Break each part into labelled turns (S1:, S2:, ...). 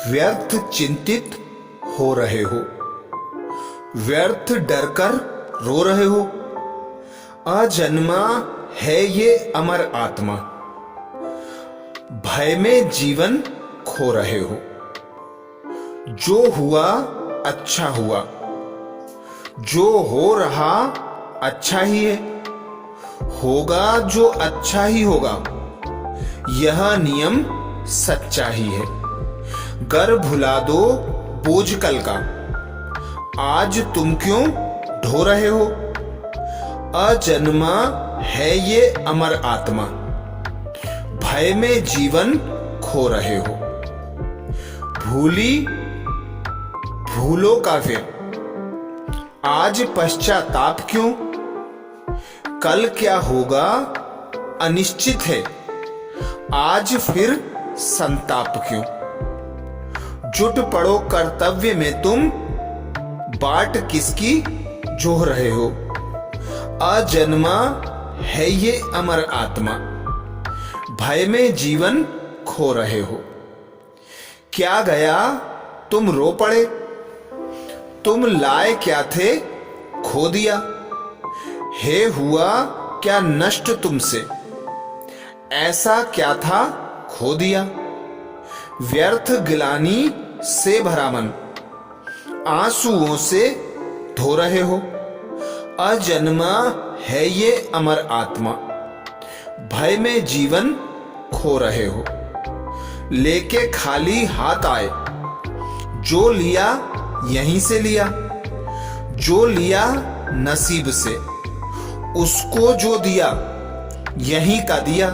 S1: व्यर्थ चिंतित हो रहे हो, व्यर्थ डरकर रो रहे हो। अजन्मा है ये अमर आत्मा, भय में जीवन खो रहे हो। जो हुआ अच्छा हुआ, जो हो रहा अच्छा ही है, होगा जो अच्छा ही होगा। यह नियम सच्चा ही है। गर भुला दो बोझ कल का, आज तुम क्यों ढो रहे हो। अजन्मा है ये अमर आत्मा, भय में जीवन खो रहे हो। भूली भूलो का फिर, आज पश्चाताप क्यों। कल क्या होगा अनिश्चित है, आज फिर संताप क्यों। जुट पड़ो कर्तव्य में तुम, बाट किसकी जोह रहे हो। अजन्मा है ये अमर आत्मा, भय में जीवन खो रहे हो। क्या गया तुम रो पड़े, तुम लाए क्या थे खो दिया। हे हुआ क्या नष्ट तुमसे, ऐसा क्या था खो दिया। व्यर्थ गिलानी से भरा मन, आंसुओं से धो रहे हो। अजन्मा है ये अमर आत्मा, भय में जीवन खो रहे हो। लेके खाली हाथ आए, जो लिया यहीं से लिया। जो लिया नसीब से, उसको जो दिया यहीं का दिया।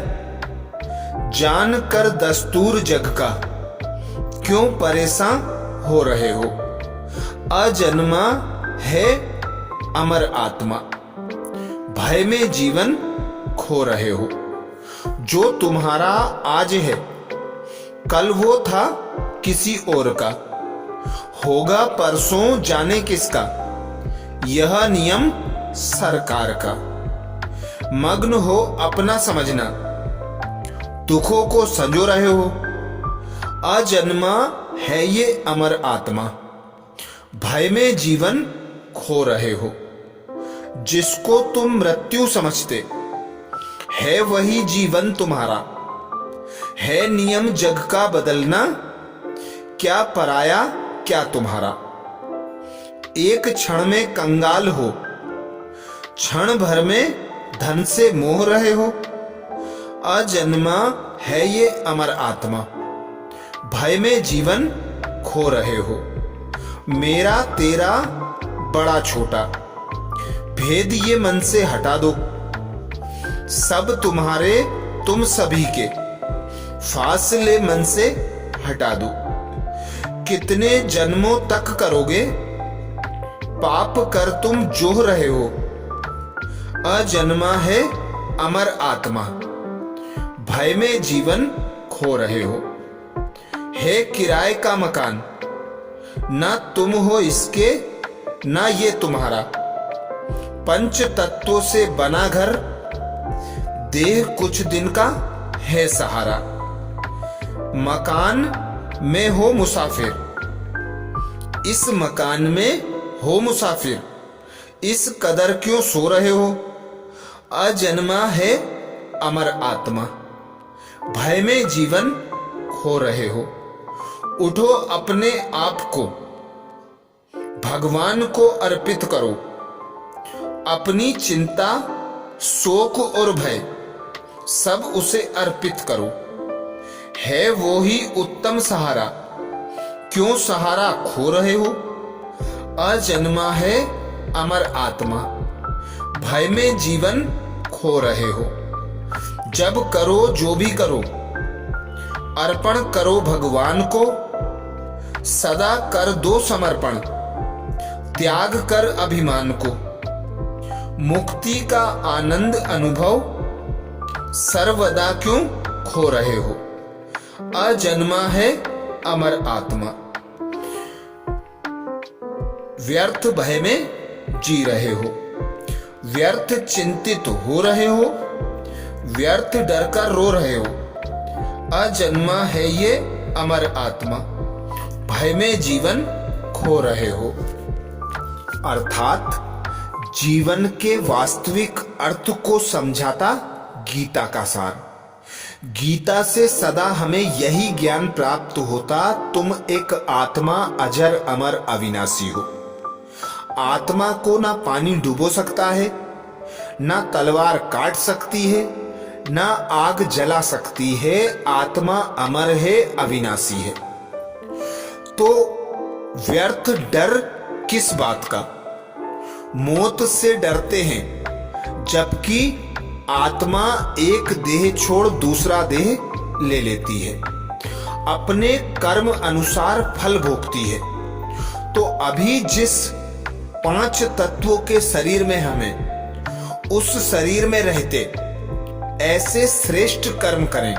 S1: जान कर दस्तूर जग का, क्यों परेशान हो रहे हो। अजन्मा है अमर आत्मा, भय में जीवन खो रहे हो। जो तुम्हारा आज है, कल वो था किसी और का, होगा परसों जाने किसका। यह नियम सरकार का। मग्न हो अपना समझना, दुखों को संजो रहे हो। अजन्मा है ये अमर आत्मा, भय में जीवन खो रहे हो। जिसको तुम मृत्यु समझते, है वही जीवन तुम्हारा। है नियम जग का बदलना, क्या पराया क्या तुम्हारा। एक क्षण में कंगाल हो, क्षण भर में धन से मोह रहे हो। अजन्मा है ये अमर आत्मा, भय में जीवन खो रहे हो। मेरा तेरा बड़ा छोटा, भेद ये मन से हटा दो। सब तुम्हारे तुम सभी के, फासले मन से हटा दो। कितने जन्मों तक करोगे, पाप कर तुम जोह रहे हो। अजन्मा है अमर आत्मा, भय में जीवन खो रहे हो। है किराए का मकान, ना तुम हो इसके ना ये तुम्हारा। पंच तत्वों से बना घर, देह कुछ दिन का है सहारा। मकान में हो मुसाफिर, इस मकान में हो मुसाफिर। इस कदर क्यों सो रहे हो। अजन्मा है अमर आत्मा, भय में जीवन खो रहे हो। उठो अपने आप को भगवान को अर्पित करो। अपनी चिंता शोक और भय सब उसे अर्पित करो। है वो ही उत्तम सहारा, क्यों सहारा खो रहे हो। अजन्मा है अमर आत्मा, भय में जीवन खो रहे हो। जब करो जो भी करो, अर्पण करो भगवान को। सदा कर दो समर्पण, त्याग कर अभिमान को। मुक्ति का आनंद अनुभव, सर्वदा क्यों खो रहे हो। अजन्मा है अमर आत्मा, व्यर्थ भय में जी रहे हो। व्यर्थ चिंतित हो रहे हो, व्यर्थ डर कर रो रहे हो। अजन्मा है ये अमर आत्मा, भय में जीवन खो रहे हो। अर्थात जीवन के वास्तविक अर्थ को समझाता गीता का सार। गीता से सदा हमें यही ज्ञान प्राप्त होता, तुम एक आत्मा अजर अमर अविनाशी हो। आत्मा को ना पानी डुबो सकता है, ना तलवार काट सकती है, ना आग जला सकती है। आत्मा अमर है, अविनाशी है। तो व्यर्थ डर किस बात का? मौत से डरते हैं, जबकि आत्मा एक देह छोड़ दूसरा देह ले लेती है, अपने कर्म अनुसार फल भोगती है। तो अभी जिस 5 तत्वों के शरीर में हमें, उस शरीर में रहते ऐसे श्रेष्ठ कर्म करें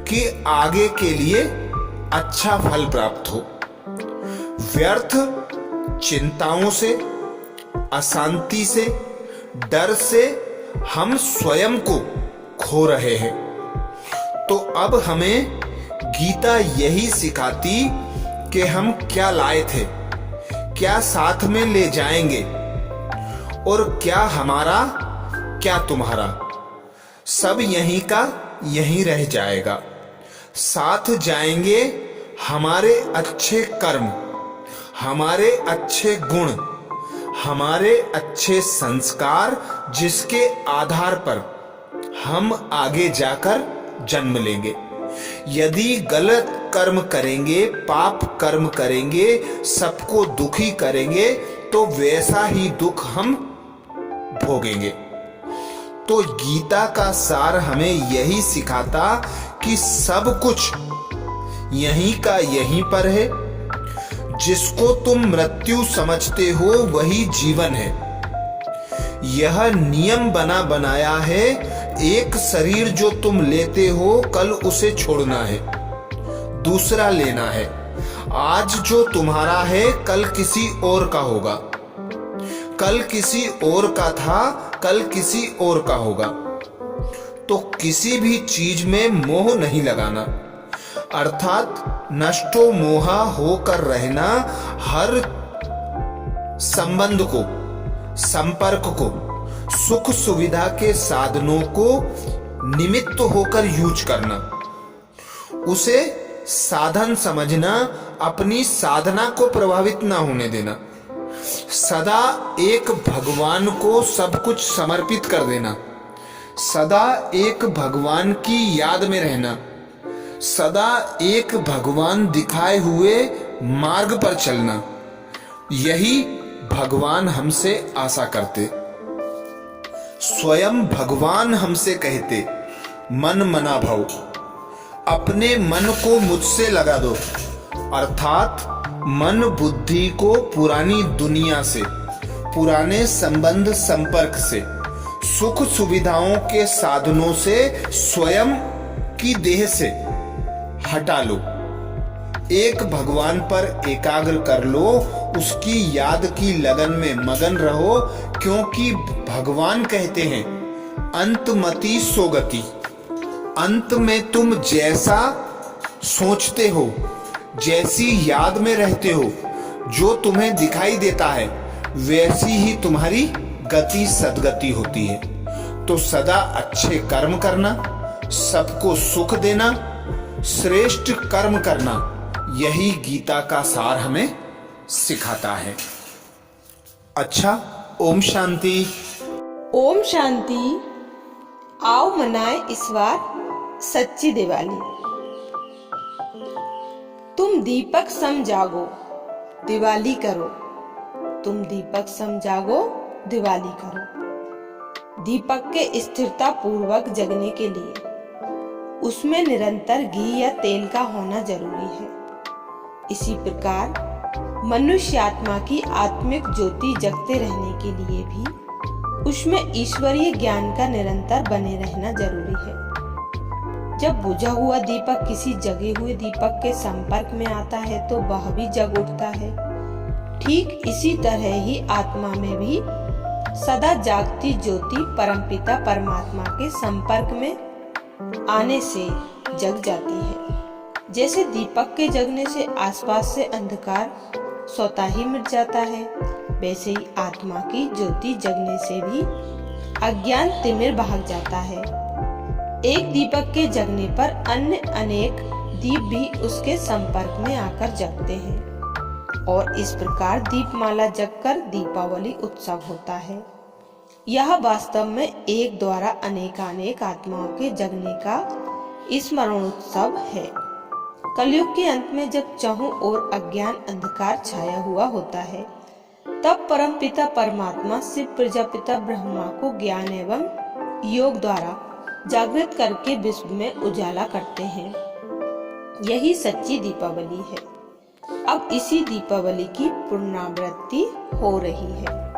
S1: कि आगे के लिए अच्छा फल प्राप्त हो। व्यर्थ चिंताओं से, अशांति से, डर से हम स्वयं को खो रहे हैं। तो अब हमें गीता यही सिखाती कि हम क्या लाए थे, क्या साथ में ले जाएंगे, और क्या हमारा क्या तुम्हारा, सब यहीं का यहीं रह जाएगा। साथ जाएंगे हमारे अच्छे कर्म, हमारे अच्छे गुण, हमारे अच्छे संस्कार, जिसके आधार पर हम आगे जाकर जन्म लेंगे। यदि गलत कर्म करेंगे, पाप कर्म करेंगे, सबको दुखी करेंगे, तो वैसा ही दुख हम भोगेंगे। तो गीता का सार हमें यही सिखाता कि सब कुछ यहीं का यहीं पर है। जिसको तुम मृत्यु समझते हो वही जीवन है। यह नियम बना बनाया है, एक शरीर जो तुम लेते हो कल उसे छोड़ना है, दूसरा लेना है। आज जो तुम्हारा है कल किसी और का होगा, कल किसी और का था, कल किसी और का होगा। तो किसी भी चीज में मोह नहीं लगाना, अर्थात नष्टो मोहा होकर रहना। हर संबंध को, संपर्क को, सुख सुविधा के साधनों को निमित्त होकर यूज करना, उसे साधन समझना, अपनी साधना को प्रभावित ना होने देना। सदा एक भगवान को सब कुछ समर्पित कर देना, सदा एक भगवान की याद में रहना, सदा एक भगवान दिखाए हुए मार्ग पर चलना, यही भगवान हमसे आशा करते। स्वयं भगवान हमसे कहते, मन मना भव, अपने मन को मुझसे लगा दो। अर्थात मन बुद्धि को पुरानी दुनिया से, पुराने संबंध संपर्क से, सुख सुविधाओं के साधनों से, स्वयं की देह से हटा लो। एक भगवान पर एकाग्र कर लो, उसकी याद की लगन में मगन रहो, क्योंकि भगवान कहते हैं अंतमति सोगति। अंत में तुम जैसा सोचते हो, जैसी याद में रहते हो, जो तुम्हें दिखाई देता है, वैसी ही तुम्हारी गति सद्गति होती है। तो सदा अच्छे कर्म करना, सबको सुख देना, श्रेष्ठ कर्म करना, यही गीता का सार हमें सिखाता है। अच्छा, ओम शांति।
S2: ओम शांति। आओ मनाए इस बार सच्ची दिवाली। तुम दीपक सम जागो, दिवाली करो। तुम दीपक सम जागो, दिवाली करो। दीपक के स्थिरता पूर्वक जगने के लिए उसमें निरंतर घी या तेल का होना जरूरी है। इसी प्रकार मनुष्य आत्मा की आत्मिक ज्योति जगते रहने के लिए भी उसमें ईश्वरीय ज्ञान का निरंतर बने रहना जरूरी है। जब बुझा हुआ दीपक किसी जगे हुए दीपक के संपर्क में आता है तो वह भी जग उठता है। ठीक इसी तरह ही आत्मा में भी सदा जागती ज्योति परमपिता परमात्मा के संपर्क में आने से जग जाती है। जैसे दीपक के जगने से आसपास से अंधकार स्वतः ही मिट जाता है, वैसे ही आत्मा की ज्योति जगने से भी अज्ञान तिमिर भाग जाता है। एक दीपक के जगने पर अन्य अनेक दीप भी उसके संपर्क में आकर जगते हैं और इस प्रकार दीपमाला जगकर दीपावली उत्सव होता है। यह वास्तव में एक द्वारा अनेकानेक आत्माओं के जगने का स्मरण उत्सव है। कलयुग के अंत में जब चहुं ओर अज्ञान अंधकार छाया हुआ होता है, तब परमपिता परमात्मा शिव प्रजापिता ब्रह्मा को ज्ञान एवं योग द्वारा जागृत करके विश्व में उजाला करते हैं। यही सच्ची दीपावली है। अब इसी दीपावली की पुनरावृत्ति हो रही है।